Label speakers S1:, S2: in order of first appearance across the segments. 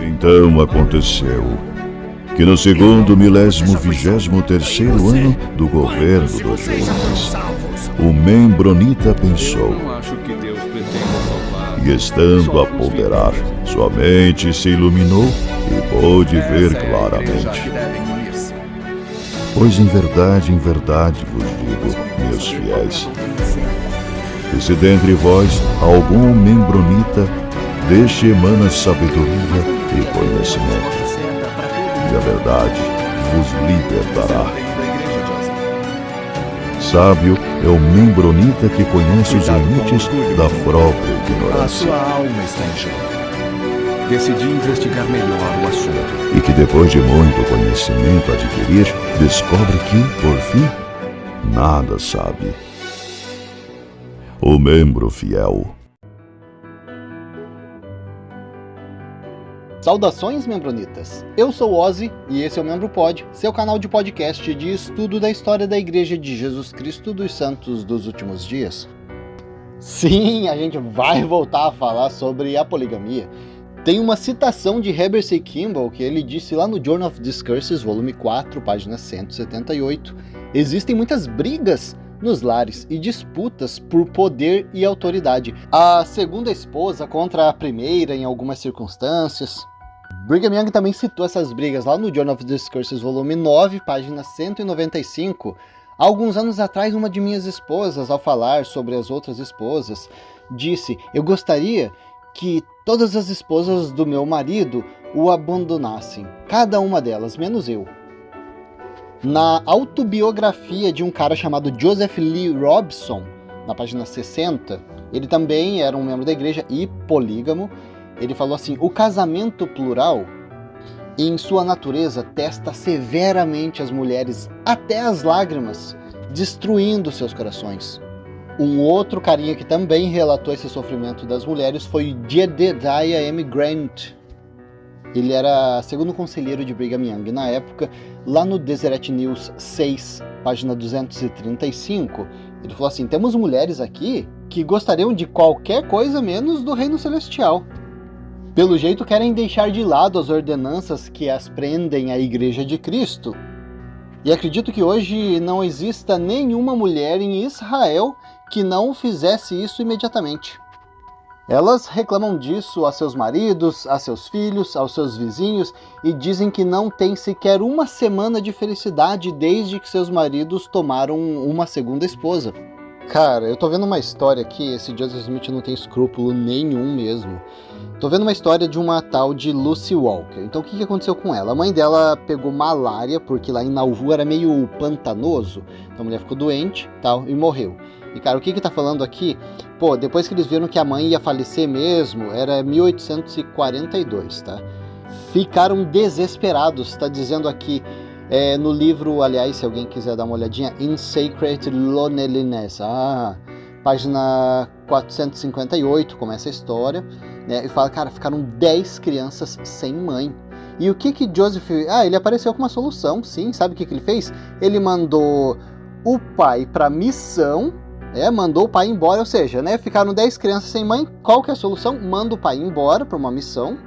S1: Então aconteceu que no segundo 1023º ano do governo do Jonas, o Membronita pensou, e estando a ponderar, sua mente se iluminou e pôde ver claramente. Pois em verdade vos digo, meus fiéis, que se dentre vós algum membronita, deste emana sabedoria e conhecimento, e a verdade vos libertará. Sábio é o membronita que conhece os limites da própria ignorância.
S2: A sua alma está em jogo. Decidi investigar melhor o assunto.
S1: E que depois de muito conhecimento adquirir, descobre que, por fim, nada sabe. O membro fiel.
S3: Saudações, membronitas! Eu sou o Ozzy e esse é o Membro Pod, seu canal de podcast de estudo da história da Igreja de Jesus Cristo dos Santos dos Últimos Dias. Sim, a gente vai voltar a falar sobre a poligamia. Tem uma citação de Heber C. Kimball que ele disse lá no Journal of Discourses, volume 4, página 178. Existem muitas brigas nos lares e disputas por poder e autoridade. A segunda esposa contra a primeira em algumas circunstâncias. Brigham Young também citou essas brigas lá no Journal of Discourses, volume 9, página 195. Há alguns anos atrás, uma de minhas esposas, ao falar sobre as outras esposas, disse: eu gostaria que todas as esposas do meu marido o abandonassem, cada uma delas, menos eu. Na autobiografia de um cara chamado Joseph Lee Robson, na página 60, ele também era um membro da igreja e polígamo. Ele falou assim: o casamento plural, em sua natureza, testa severamente as mulheres até as lágrimas, destruindo seus corações. Um outro carinha que também relatou esse sofrimento das mulheres foi Jedediah M. Grant. Ele era segundo conselheiro de Brigham Young na época, lá no Deseret News 6, página 235. Ele falou assim: temos mulheres aqui que gostariam de qualquer coisa menos do reino celestial. Pelo jeito querem deixar de lado as ordenanças que as prendem à Igreja de Cristo. E acredito que hoje não exista nenhuma mulher em Israel que não fizesse isso imediatamente. Elas reclamam disso a seus maridos, a seus filhos, aos seus vizinhos e dizem que não tem sequer uma semana de felicidade desde que seus maridos tomaram uma segunda esposa. Cara, eu tô vendo uma história aqui, esse Joseph Smith não tem escrúpulo nenhum mesmo. Tô vendo uma história de uma tal de Lucy Walker. Então o que aconteceu com ela? A mãe dela pegou malária, porque lá em Nauvoo era meio pantanoso. Então a mulher ficou doente tal, e morreu. E cara, o que tá falando aqui? Pô, depois que eles viram que a mãe ia falecer mesmo, era 1842, tá? Ficaram desesperados, tá dizendo aqui. No livro, aliás, se alguém quiser dar uma olhadinha, In Sacred Loneliness, página 458, começa a história, né, e fala, cara, ficaram 10 crianças sem mãe. E o que Joseph... ele apareceu com uma solução, sim, sabe o que ele fez? Ele mandou o pai para missão, mandou o pai embora, ou seja, né, ficaram 10 crianças sem mãe, qual que é a solução? Manda o pai embora para uma missão.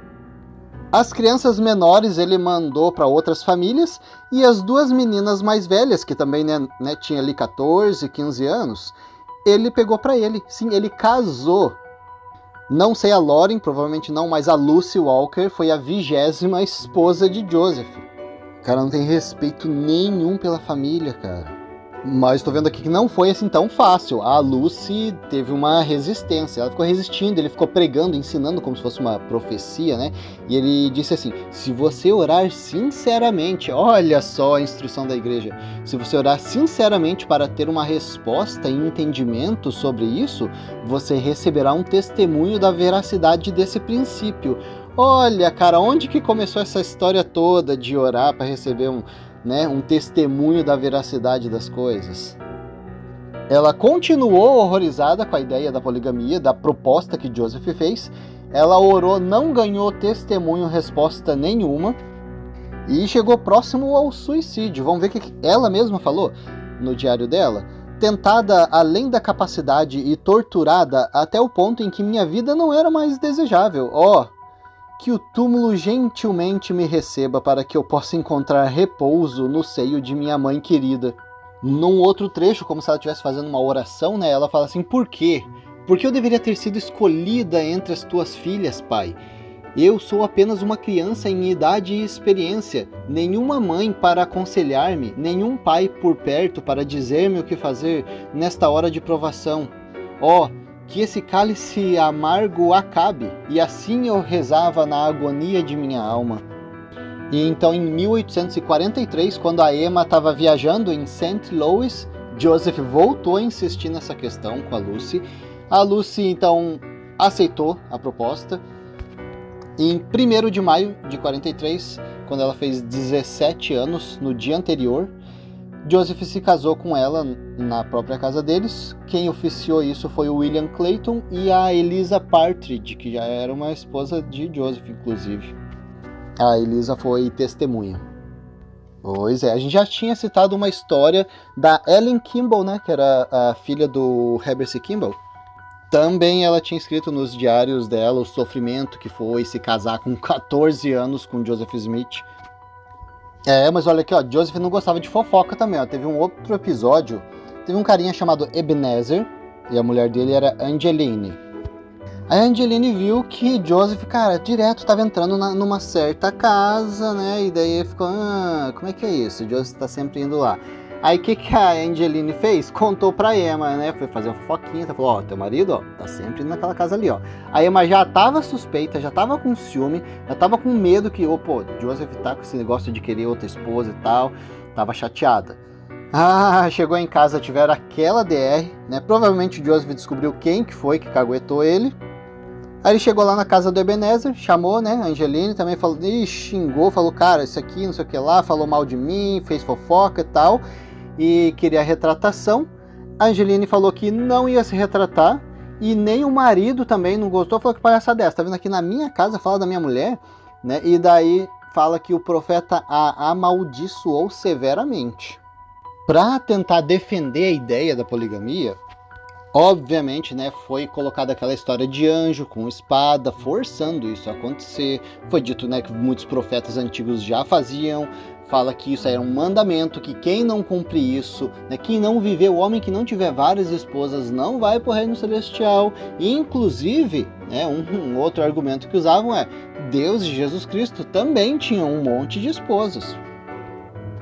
S3: As crianças menores ele mandou para outras famílias e as duas meninas mais velhas, que também né, tinha ali 14, 15 anos, ele pegou para ele. Sim, ele casou. Não sei a Lauren, provavelmente não, mas a Lucy Walker foi a 20ª esposa de Joseph. Cara, não tem respeito nenhum pela família, cara. Mas tô vendo aqui que não foi assim tão fácil. A Lucy teve uma resistência, ela ficou resistindo, ele ficou pregando, ensinando como se fosse uma profecia, né? E ele disse assim: se você orar sinceramente, olha só a instrução da igreja, se você orar sinceramente para ter uma resposta e entendimento sobre isso, você receberá um testemunho da veracidade desse princípio. Olha, cara, onde que começou essa história toda de orar para receber um testemunho da veracidade das coisas? Ela continuou horrorizada com a ideia da poligamia, da proposta que Joseph fez. Ela orou, não ganhou testemunho, resposta nenhuma, e chegou próximo ao suicídio. Vamos ver o que ela mesma falou no diário dela. Tentada além da capacidade e torturada até o ponto em que minha vida não era mais desejável. que o túmulo gentilmente me receba para que eu possa encontrar repouso no seio de minha mãe querida. Num outro trecho, como se ela estivesse fazendo uma oração, né, ela fala assim: por quê? Porque eu deveria ter sido escolhida entre as tuas filhas, pai. Eu sou apenas uma criança em idade e experiência, nenhuma mãe para aconselhar-me, nenhum pai por perto para dizer-me o que fazer nesta hora de provação. Oh, que esse cálice amargo acabe, e assim eu rezava na agonia de minha alma. E então em 1843, quando a Emma estava viajando em St. Louis, Joseph voltou a insistir nessa questão com a Lucy. A Lucy então aceitou a proposta. Em 1º de maio de 43, quando ela fez 17 anos, no dia anterior, Joseph se casou com ela na própria casa deles. Quem oficiou isso foi o William Clayton e a Eliza Partridge, que já era uma esposa de Joseph, inclusive. A Eliza foi testemunha. Pois é, a gente já tinha citado uma história da Ellen Kimball, né, que era a filha do Heber C. Kimball. Também ela tinha escrito nos diários dela o sofrimento que foi se casar com 14 anos com Joseph Smith. Mas olha aqui, ó, Joseph não gostava de fofoca também, ó. Teve um outro episódio, teve um carinha chamado Ebenezer, e a mulher dele era Angeline. A Angeline viu que Joseph, cara, direto estava entrando numa certa casa, né, e daí ficou, como é que é isso? Joseph tá sempre indo lá. Aí o que a Angeline fez? Contou pra Emma, né? Foi fazer uma fofoquinha, falou, ó, teu marido, ó, tá sempre indo naquela casa ali, ó. A Emma já tava suspeita, já tava com ciúme, já tava com medo que, Joseph tá com esse negócio de querer outra esposa e tal, tava chateada. Chegou em casa, tiveram aquela DR, né? Provavelmente o Joseph descobriu quem que foi que caguetou ele. Aí ele chegou lá na casa do Ebenezer, chamou, né, a Angeline, também falou, xingou, falou, cara, isso aqui, não sei o que lá, falou mal de mim, fez fofoca e tal, e queria retratação. A Angeline falou que não ia se retratar, e nem o marido também não gostou, falou que palhaçada dessa, tá vindo aqui na minha casa, fala da minha mulher, né, e daí fala que o profeta a amaldiçoou severamente. Para tentar defender a ideia da poligamia, obviamente, né, foi colocada aquela história de anjo com espada, forçando isso a acontecer. Foi dito, né, que muitos profetas antigos já faziam. Fala que isso era um mandamento, que quem não cumprir isso, né, quem não viver, o homem que não tiver várias esposas não vai pro reino celestial. E, inclusive, né, um outro argumento que usavam é Deus e Jesus Cristo também tinham um monte de esposas.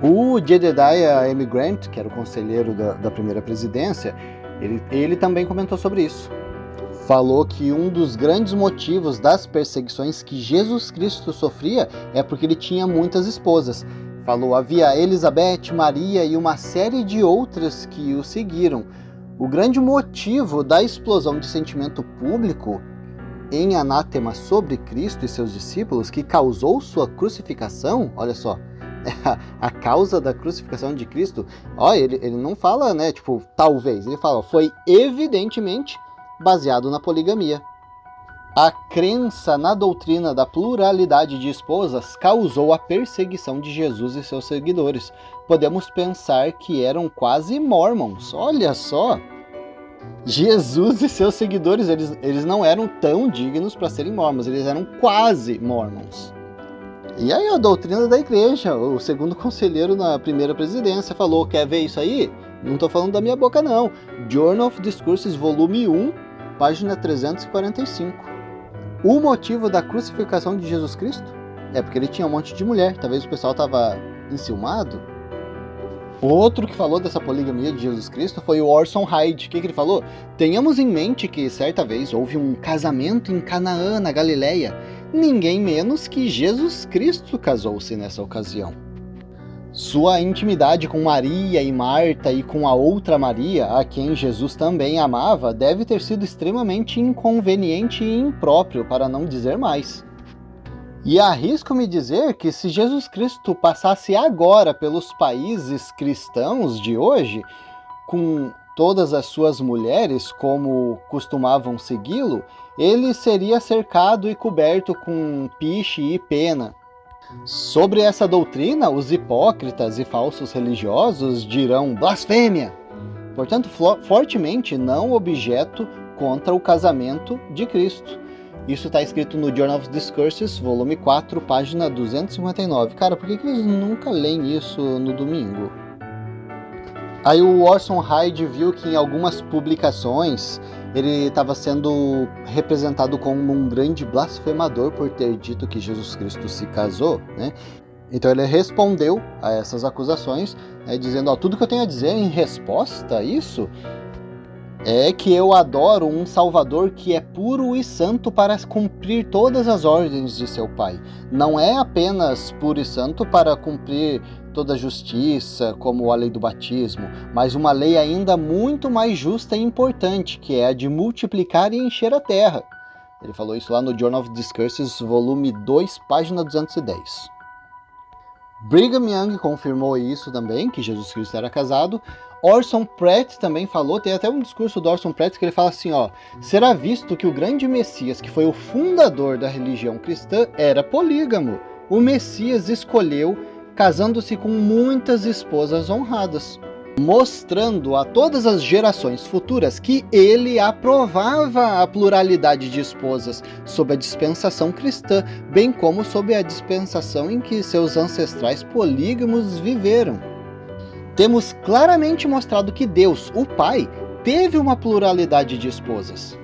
S3: O Jedediah M. Grant, que era o conselheiro da primeira presidência, ele também comentou sobre isso. Falou que um dos grandes motivos das perseguições que Jesus Cristo sofria é porque ele tinha muitas esposas. Falou, havia Elizabeth, Maria e uma série de outras que o seguiram. O grande motivo da explosão de sentimento público em anátema sobre Cristo e seus discípulos, que causou sua crucificação, olha só, a causa da crucificação de Cristo, ele não fala, né, tipo, talvez, ele fala, foi evidentemente baseado na poligamia. A crença na doutrina da pluralidade de esposas causou a perseguição de Jesus e seus seguidores. Podemos pensar que eram quase mormons, olha só. Jesus e seus seguidores, eles não eram tão dignos para serem mormons, eles eram quase mormons. E aí a doutrina da igreja, o segundo conselheiro na primeira presidência falou, quer ver isso aí? Não estou falando da minha boca não. Journal of Discourses, volume 1, página 345. O motivo da crucificação de Jesus Cristo é porque ele tinha um monte de mulher, talvez o pessoal estava enciumado. Outro que falou dessa poligamia de Jesus Cristo foi o Orson Hyde. O que ele falou? Tenhamos em mente que certa vez houve um casamento em Canaã, na Galileia. Ninguém menos que Jesus Cristo casou-se nessa ocasião. Sua intimidade com Maria e Marta e com a outra Maria, a quem Jesus também amava, deve ter sido extremamente inconveniente e impróprio, para não dizer mais. E arrisco-me dizer que se Jesus Cristo passasse agora pelos países cristãos de hoje, com todas as suas mulheres, como costumavam segui-lo, ele seria cercado e coberto com piche e pena. Sobre essa doutrina, os hipócritas e falsos religiosos dirão blasfêmia. Portanto, fortemente não objeto contra o casamento de Cristo. Isso está escrito no Journal of Discourses, volume 4, página 259. Cara, por que eles nunca leem isso no domingo? Aí o Orson Hyde viu que em algumas publicações ele estava sendo representado como um grande blasfemador por ter dito que Jesus Cristo se casou, né? Então ele respondeu a essas acusações, né, dizendo, tudo que eu tenho a dizer em resposta a isso é que eu adoro um Salvador que é puro e santo para cumprir todas as ordens de seu Pai. Não é apenas puro e santo para cumprir toda a justiça, como a lei do batismo, mas uma lei ainda muito mais justa e importante, que é a de multiplicar e encher a terra. Ele falou isso lá no Journal of Discourses, volume 2, página 210. Brigham Young confirmou isso também, que Jesus Cristo era casado. Orson Pratt também falou, tem até um discurso do Orson Pratt que ele fala assim, será visto que o grande Messias, que foi o fundador da religião cristã, era polígamo. O Messias escolheu casando-se com muitas esposas honradas, mostrando a todas as gerações futuras que ele aprovava a pluralidade de esposas sob a dispensação cristã, bem como sob a dispensação em que seus ancestrais polígamos viveram. Temos claramente mostrado que Deus, o Pai, teve uma pluralidade de esposas.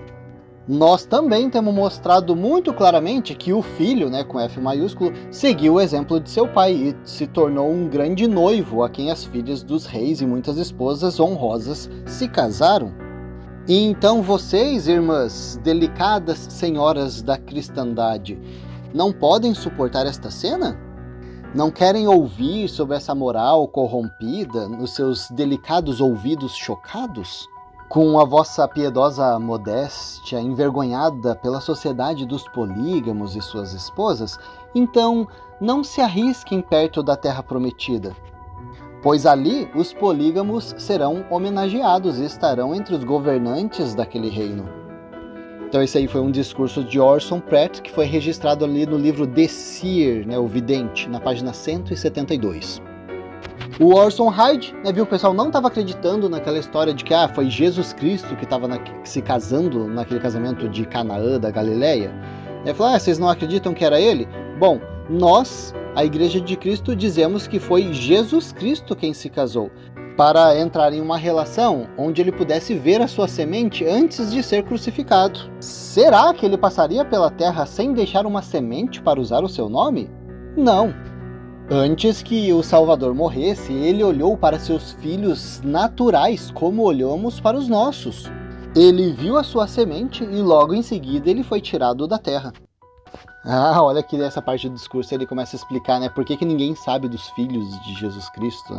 S3: Nós também temos mostrado muito claramente que o Filho, com F maiúsculo, seguiu o exemplo de seu pai e se tornou um grande noivo a quem as filhas dos reis e muitas esposas honrosas se casaram. E então vocês, irmãs, delicadas senhoras da cristandade, não podem suportar esta cena? Não querem ouvir sobre essa moral corrompida nos seus delicados ouvidos chocados? Com a vossa piedosa modéstia envergonhada pela sociedade dos polígamos e suas esposas, então não se arrisquem perto da terra prometida, pois ali os polígamos serão homenageados e estarão entre os governantes daquele reino. Então esse aí foi um discurso de Orson Pratt que foi registrado ali no livro The Seer, o Vidente, na página 172. O Orson Hyde, viu que o pessoal não estava acreditando naquela história de que foi Jesus Cristo que estava se casando naquele casamento de Canaã da Galileia. Ele falou, vocês não acreditam que era ele? Bom, nós, a Igreja de Cristo, dizemos que foi Jesus Cristo quem se casou, para entrar em uma relação onde ele pudesse ver a sua semente antes de ser crucificado. Será que ele passaria pela terra sem deixar uma semente para usar o seu nome? Não. Antes que o Salvador morresse, ele olhou para seus filhos naturais como olhamos para os nossos. Ele viu a sua semente e logo em seguida ele foi tirado da terra. Olha que nessa parte do discurso ele começa a explicar, por que ninguém sabe dos filhos de Jesus Cristo,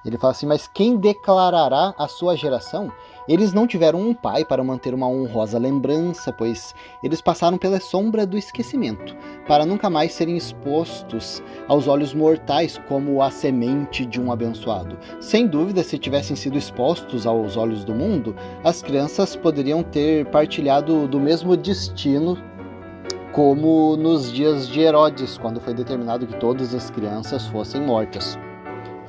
S3: Ele fala assim, mas quem declarará a sua geração? Eles não tiveram um pai para manter uma honrosa lembrança, pois eles passaram pela sombra do esquecimento, para nunca mais serem expostos aos olhos mortais como a semente de um abençoado. Sem dúvida, se tivessem sido expostos aos olhos do mundo, as crianças poderiam ter partilhado do mesmo destino como nos dias de Herodes, quando foi determinado que todas as crianças fossem mortas.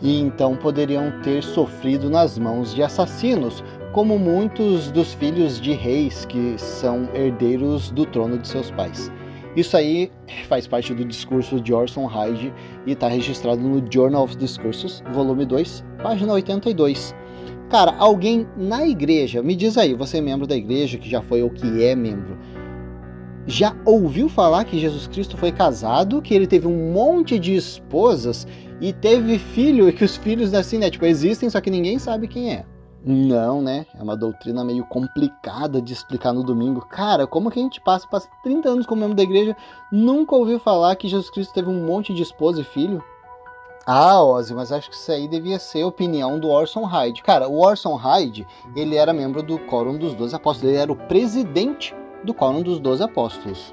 S3: E então poderiam ter sofrido nas mãos de assassinos, como muitos dos filhos de reis que são herdeiros do trono de seus pais. Isso aí faz parte do discurso de Orson Hyde e está registrado no Journal of Discourses, volume 2, página 82. Cara, alguém na igreja, me diz aí, você é membro da igreja, que já foi ou que é membro, já ouviu falar que Jesus Cristo foi casado, que ele teve um monte de esposas e teve filho, e que os filhos assim, existem, só que ninguém sabe quem é? Não, É uma doutrina meio complicada de explicar no domingo. Cara, como que a gente passa 30 anos como membro da igreja, nunca ouviu falar que Jesus Cristo teve um monte de esposa e filho? Ozzy, mas acho que isso aí devia ser a opinião do Orson Hyde. Cara, o Orson Hyde, ele era membro do Quórum dos 12 Apóstolos, ele era o presidente do Quórum dos 12 Apóstolos.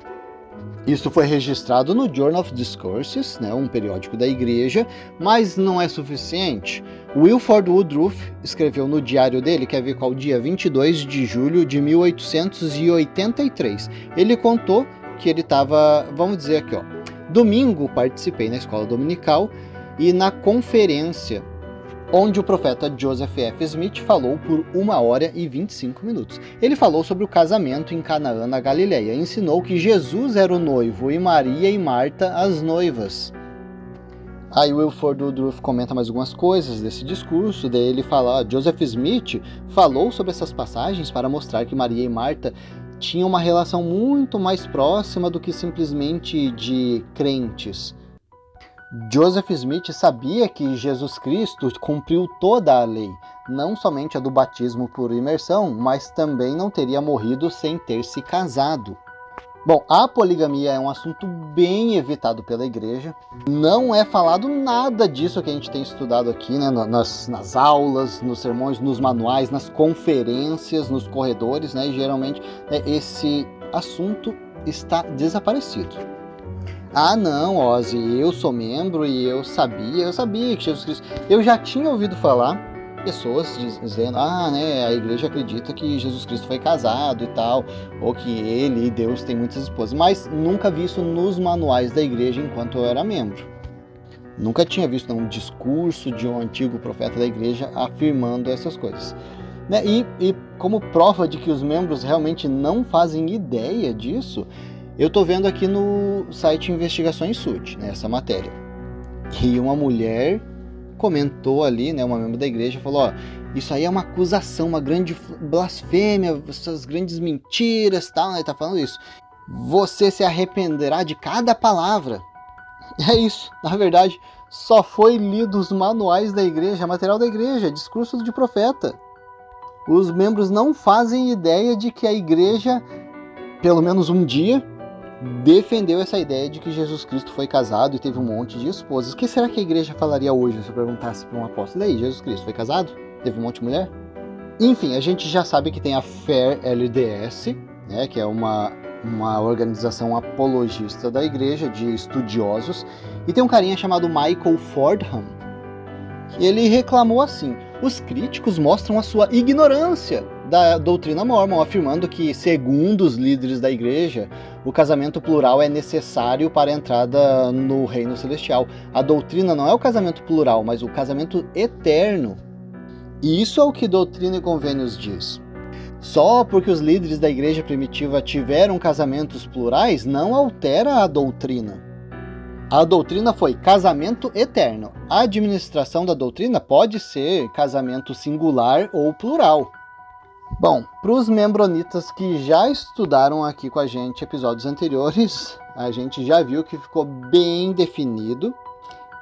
S3: Isso foi registrado no Journal of Discourses, um periódico da igreja, mas não é suficiente. Wilford Woodruff escreveu no diário dele, quer ver qual dia? 22 de julho de 1883. Ele contou que ele estava, vamos dizer aqui, domingo participei na escola dominical e na conferência onde o profeta Joseph F. Smith falou por 1h25. Ele falou sobre o casamento em Canaã, na Galileia, e ensinou que Jesus era o noivo e Maria e Marta as noivas. Aí o Wilford Woodruff comenta mais algumas coisas desse discurso, daí ele fala, Joseph Smith falou sobre essas passagens para mostrar que Maria e Marta tinham uma relação muito mais próxima do que simplesmente de crentes. Joseph Smith sabia que Jesus Cristo cumpriu toda a lei, não somente a do batismo por imersão, mas também não teria morrido sem ter se casado. Bom, a poligamia é um assunto bem evitado pela igreja. Não é falado nada disso que a gente tem estudado aqui, né? nas aulas, nos sermões, nos manuais, nas conferências, nos corredores, né? E geralmente esse assunto está desaparecido. Ah não, Ozzy, eu sou membro e eu sabia que Jesus Cristo... Eu já tinha ouvido falar pessoas dizendo, né, a igreja acredita que Jesus Cristo foi casado e tal, ou que ele e Deus têm muitas esposas, mas nunca vi isso nos manuais da igreja enquanto eu era membro. Nunca tinha visto um discurso de um antigo profeta da igreja afirmando essas coisas. Né? E como prova de que os membros realmente não fazem ideia disso, eu tô vendo aqui no site Investigações Sud, né, essa matéria, que uma mulher comentou ali, né, uma membro da igreja, falou, isso aí é uma acusação, uma grande blasfêmia, essas grandes mentiras, tal, né, tá falando isso. Você se arrependerá de cada palavra. É isso, na verdade, só foi lido os manuais da igreja, material da igreja, discursos de profeta. Os membros não fazem ideia de que a igreja, pelo menos um dia, defendeu essa ideia de que Jesus Cristo foi casado e teve um monte de esposas. O que será que a igreja falaria hoje se eu perguntasse para um apóstolo? E aí, Jesus Cristo foi casado? Teve um monte de mulher? Enfim, a gente já sabe que tem a FAIR LDS, né, que é uma organização apologista da igreja, de estudiosos, e tem um carinha chamado Michael Fordham, que ele reclamou assim, os críticos mostram a sua ignorância da doutrina mórmon, afirmando que, segundo os líderes da igreja, o casamento plural é necessário para a entrada no reino celestial. A doutrina não é o casamento plural, mas o casamento eterno. E isso é o que Doutrina e Convênios diz. Só porque os líderes da igreja primitiva tiveram casamentos plurais, não altera a doutrina. A doutrina foi casamento eterno. A administração da doutrina pode ser casamento singular ou plural. Bom, para os membronitas que já estudaram aqui com a gente episódios anteriores, a gente já viu que ficou bem definido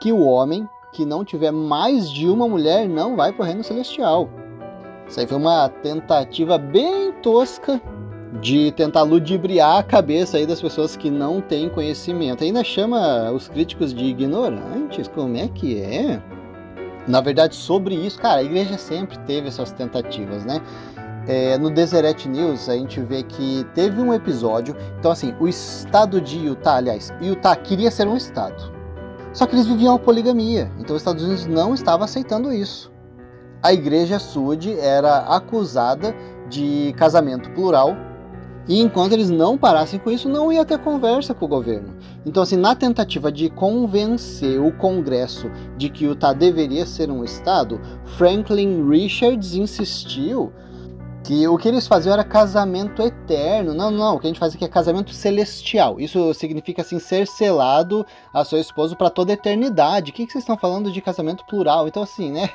S3: que o homem que não tiver mais de uma mulher não vai para o reino celestial. Isso aí foi uma tentativa bem tosca de tentar ludibriar a cabeça aí das pessoas que não têm conhecimento. Ainda chama os críticos de ignorantes, como é que é? Na verdade, sobre isso, cara, a igreja sempre teve essas tentativas, né? No Deseret News a gente vê que teve um episódio, então assim, o estado de Utah, aliás, Utah queria ser um estado, só que eles viviam a poligamia, então os Estados Unidos não estava aceitando isso. A igreja Sud era acusada de casamento plural, e enquanto eles não parassem com isso, não ia ter conversa com o governo. Então assim, na tentativa de convencer o Congresso de que Utah deveria ser um estado, Franklin Richards insistiu que o que eles faziam era casamento eterno. Não, o que a gente faz aqui é casamento celestial. Isso significa, assim, ser selado a seu esposo para toda a eternidade. O que vocês estão falando de casamento plural? Então, assim, né,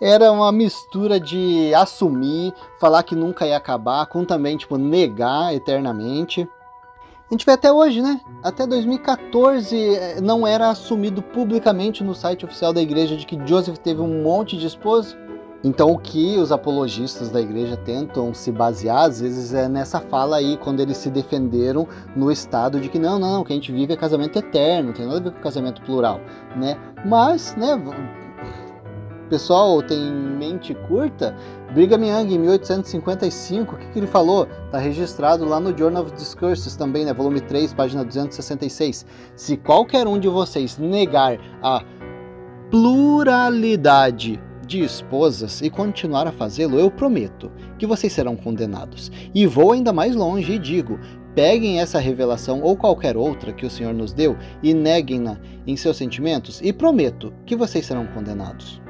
S3: era uma mistura de assumir, falar que nunca ia acabar, com também, tipo, negar eternamente. A gente vê até hoje, né? Até 2014 não era assumido publicamente no site oficial da igreja de que Joseph teve um monte de esposa. Então o que os apologistas da igreja tentam se basear, às vezes, é nessa fala aí, quando eles se defenderam no estado de que não, o que a gente vive é casamento eterno, não tem nada a ver com casamento plural, né? Mas, né, o pessoal tem mente curta. Brigham Young, em 1855, o que ele falou? Está registrado lá no Journal of Discourses também, né, volume 3, página 266. Se qualquer um de vocês negar a pluralidade de esposas e continuar a fazê-lo, eu prometo que vocês serão condenados. E vou ainda mais longe e digo, peguem essa revelação ou qualquer outra que o Senhor nos deu e neguem-na em seus sentimentos e prometo que vocês serão condenados.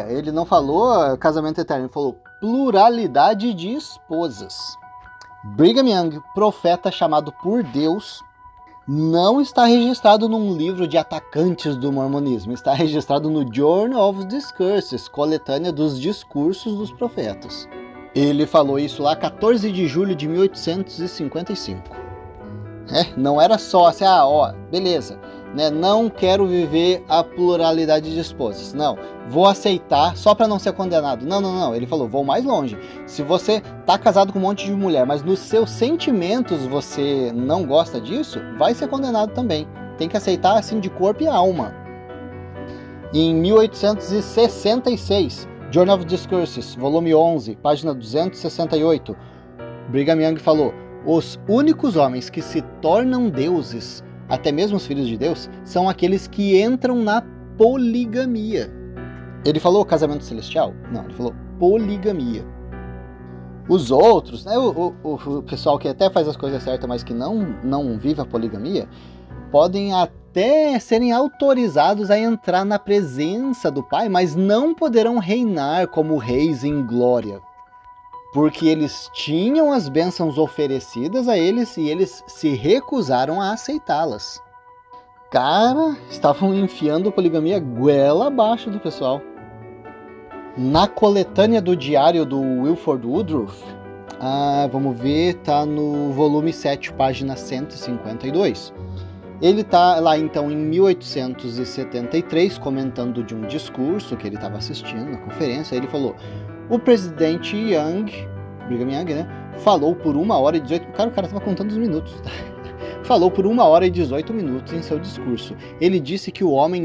S3: Ele não falou casamento eterno, ele falou pluralidade de esposas. Brigham Young, profeta chamado por Deus, não está registrado num livro de atacantes do mormonismo, está registrado no Journal of Discourses, coletânea dos discursos dos profetas. Ele falou isso lá 14 de julho de 1855. Não era só assim, beleza, né? Não quero viver a pluralidade de esposas. Não, vou aceitar só para não ser condenado. Não. Ele falou, vou mais longe. Se você tá casado com um monte de mulher, mas nos seus sentimentos você não gosta disso, vai ser condenado também. Tem que aceitar assim de corpo e alma. Em 1866, Journal of Discourses, volume 11, página 268, Brigham Young falou: os únicos homens que se tornam deuses, até mesmo os filhos de Deus, são aqueles que entram na poligamia. Ele falou casamento celestial? Não, ele falou poligamia. Os outros, né, o pessoal que até faz as coisas certas, mas que não vive a poligamia, podem até serem autorizados a entrar na presença do Pai, mas não poderão reinar como reis em glória. Porque eles tinham as bênçãos oferecidas a eles e eles se recusaram a aceitá-las. Cara, estavam enfiando poligamia goela abaixo do pessoal. Na coletânea do diário do Wilford Woodruff, vamos ver, tá no volume 7, página 152. Ele tá lá então em 1873 comentando de um discurso que ele estava assistindo na conferência. Ele falou: o presidente Brigham Young, né, falou por 1 hora e 18... Cara, o cara estava contando os minutos. Falou por 1 hora e 18 minutos em seu discurso. Ele disse que o homem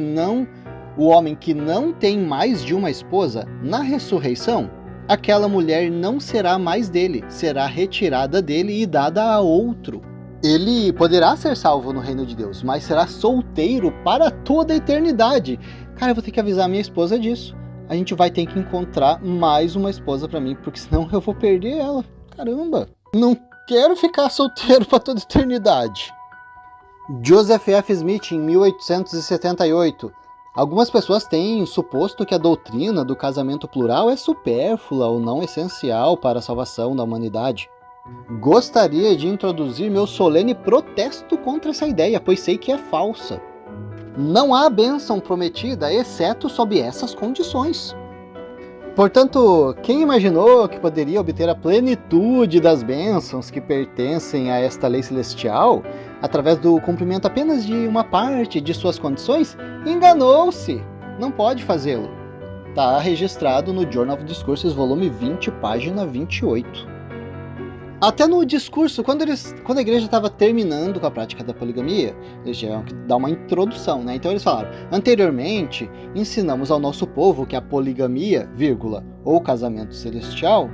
S3: que não tem mais de uma esposa, na ressurreição, aquela mulher não será mais dele, será retirada dele e dada a outro. Ele poderá ser salvo no reino de Deus, mas será solteiro para toda a eternidade. Cara, eu vou ter que avisar minha esposa disso. A gente vai ter que encontrar mais uma esposa pra mim, porque senão eu vou perder ela. Caramba, não quero ficar solteiro para toda a eternidade. Joseph F. Smith, em 1878. Algumas pessoas têm suposto que a doutrina do casamento plural é supérflua ou não essencial para a salvação da humanidade. Gostaria de introduzir meu solene protesto contra essa ideia, pois sei que é falsa. Não há bênção prometida, exceto sob essas condições. Portanto, quem imaginou que poderia obter a plenitude das bênçãos que pertencem a esta lei celestial, através do cumprimento apenas de uma parte de suas condições, enganou-se. Não pode fazê-lo. Está registrado no Journal of Discourses, volume 20, página 28. Até no discurso, quando a igreja estava terminando com a prática da poligamia, eles tiveram que dar uma introdução, né? Então eles falaram: anteriormente, ensinamos ao nosso povo que a poligamia, ou casamento celestial,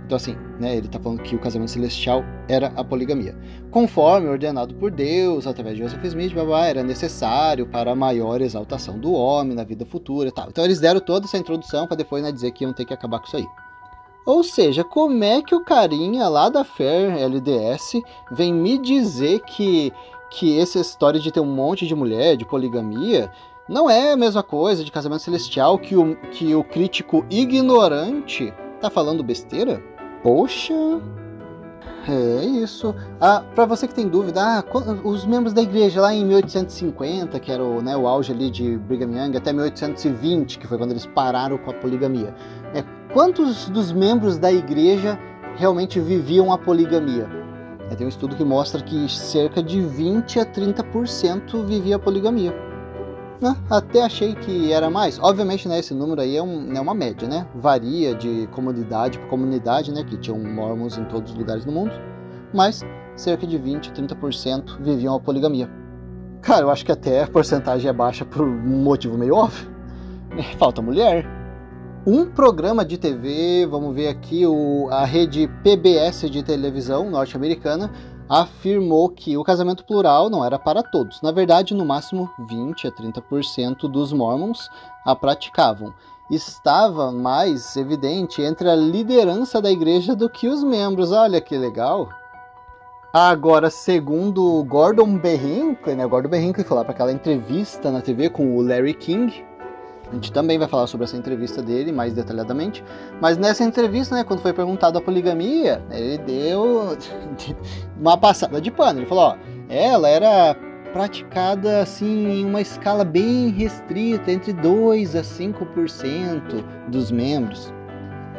S3: Então assim, né, ele está falando que o casamento celestial era a poligamia. Conforme ordenado por Deus, através de Joseph Smith, era necessário para a maior exaltação do homem na vida futura e tal. Então eles deram toda essa introdução para depois, né, dizer que iam ter que acabar com isso aí. Ou seja, como é que o carinha lá da Fair LDS vem me dizer que essa história de ter um monte de mulher, de poligamia, não é a mesma coisa de casamento celestial, que o crítico ignorante tá falando besteira? Poxa, é isso. Para você que tem dúvida, os membros da igreja lá em 1850, que era o auge ali de Brigham Young, até 1820, que foi quando eles pararam com a poligamia. Quantos dos membros da igreja realmente viviam a poligamia? Tem um estudo que mostra que cerca de 20 a 30% vivia a poligamia. Até achei que era mais. Obviamente, né, esse número aí é uma média, né? Varia de comunidade para comunidade, né? Que tinham mormons em todos os lugares do mundo. Mas cerca de 20 a 30% viviam a poligamia. Cara, eu acho que até a porcentagem é baixa por um motivo meio óbvio. Falta mulher. Um programa de TV, vamos ver aqui, a rede PBS de televisão norte-americana, afirmou que o casamento plural não era para todos. Na verdade, no máximo 20 a 30% dos mormons a praticavam. Estava mais evidente entre a liderança da igreja do que os membros. Olha que legal! Agora, segundo Gordon B. Hinckley, né? O Gordon B. Hinckley foi lá para aquela entrevista na TV com o Larry King. A gente também vai falar sobre essa entrevista dele mais detalhadamente, mas nessa entrevista, né, quando foi perguntado a poligamia, ele deu uma passada de pano. Ele falou, ó, ela era praticada assim em uma escala bem restrita, entre 2 a 5% dos membros.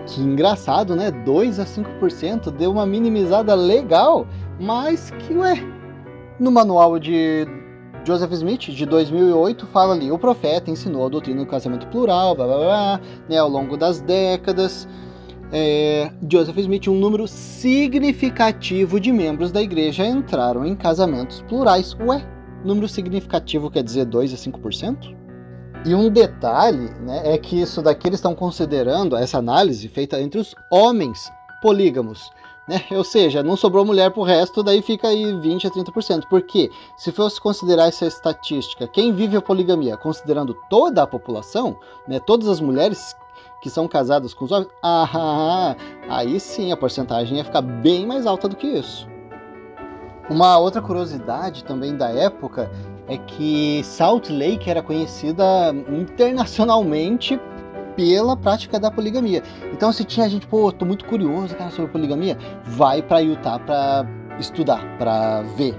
S3: Que engraçado, né? 2 a 5% deu uma minimizada legal, mas que, no manual de Joseph Smith, de 2008, fala ali, o profeta ensinou a doutrina do casamento plural, blá blá blá, né, ao longo das décadas. Joseph Smith, um número significativo de membros da igreja entraram em casamentos plurais. Número significativo quer dizer 2 a 5%? E um detalhe, né, é que isso daqui eles estão considerando essa análise feita entre os homens polígamos, né? Ou seja, não sobrou mulher pro resto, daí fica aí 20 a 30%. Porque se fosse considerar essa estatística, quem vive a poligamia, considerando toda a população, né, todas as mulheres que são casadas com os homens, aí sim a porcentagem ia ficar bem mais alta do que isso. Uma outra curiosidade também da época é que Salt Lake era conhecida internacionalmente pela prática da poligamia. Então, se tinha gente, tô muito curioso, cara, sobre poligamia, vai para Utah para estudar, para ver.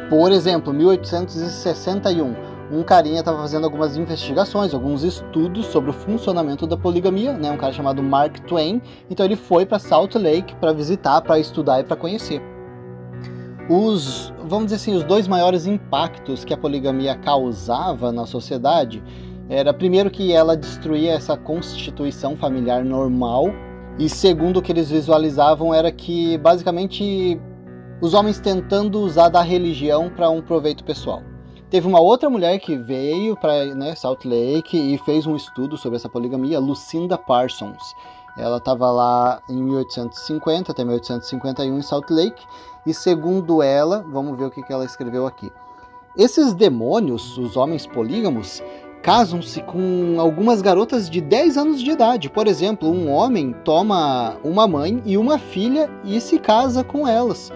S3: Por exemplo, 1861, um carinha estava fazendo algumas investigações, alguns estudos sobre o funcionamento da poligamia, né? Um cara chamado Mark Twain. Então, ele foi para Salt Lake para visitar, para estudar e para conhecer. Vamos dizer assim, os dois maiores impactos que a poligamia causava na sociedade era, primeiro, que ela destruía essa constituição familiar normal, e segundo, o que eles visualizavam era que, basicamente, os homens tentando usar da religião para um proveito pessoal. Teve uma outra mulher que veio para, né, Salt Lake e fez um estudo sobre essa poligamia, Lucinda Parsons. Ela estava lá em 1850 até 1851 em Salt Lake, e segundo ela, vamos ver o que ela escreveu aqui. Esses demônios, os homens polígamos, casam-se com algumas garotas de 10 anos de idade. Por exemplo, um homem toma uma mãe e uma filha e se casa com elas.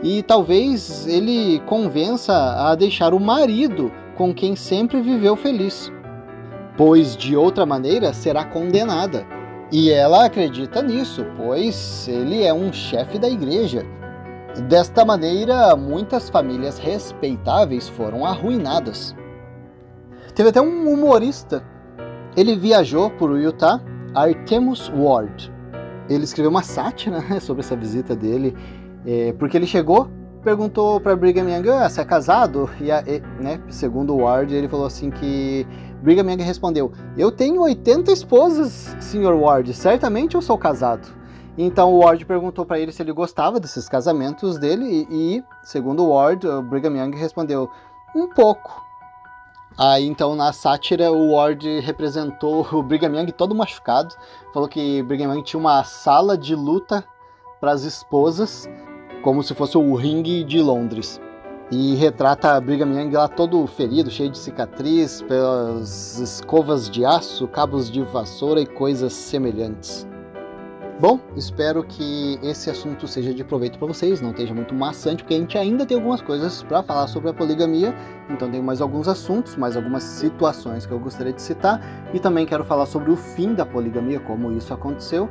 S3: E talvez ele convença a deixar o marido com quem sempre viveu feliz, pois de outra maneira será condenada. E ela acredita nisso, pois ele é um chefe da igreja. Desta maneira, muitas famílias respeitáveis foram arruinadas. Teve até um humorista, ele viajou por Utah, Artemus Ward. Ele escreveu uma sátira, né, sobre essa visita dele, porque ele chegou, perguntou para Brigham Young, você é casado? Né, segundo Ward, ele falou assim que Brigham Young respondeu, eu tenho 80 esposas, Sr. Ward, certamente eu sou casado. Então o Ward perguntou para ele se ele gostava desses casamentos dele e segundo Ward, o Brigham Young respondeu, um pouco. Aí então na sátira o Ward representou o Brigham Young todo machucado, falou que Brigham Young tinha uma sala de luta para as esposas, como se fosse o ringue de Londres. E retrata Brigham Young lá todo ferido, cheio de cicatriz, pelas escovas de aço, cabos de vassoura e coisas semelhantes. Bom, espero que esse assunto seja de proveito para vocês, não esteja muito maçante, porque a gente ainda tem algumas coisas para falar sobre a poligamia, então tem mais alguns assuntos, mais algumas situações que eu gostaria de citar, e também quero falar sobre o fim da poligamia, como isso aconteceu,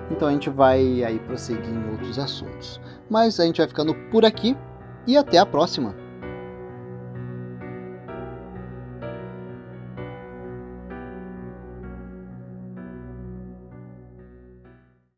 S3: então a gente vai aí prosseguir em outros assuntos. Mas a gente vai ficando por aqui, e até a próxima!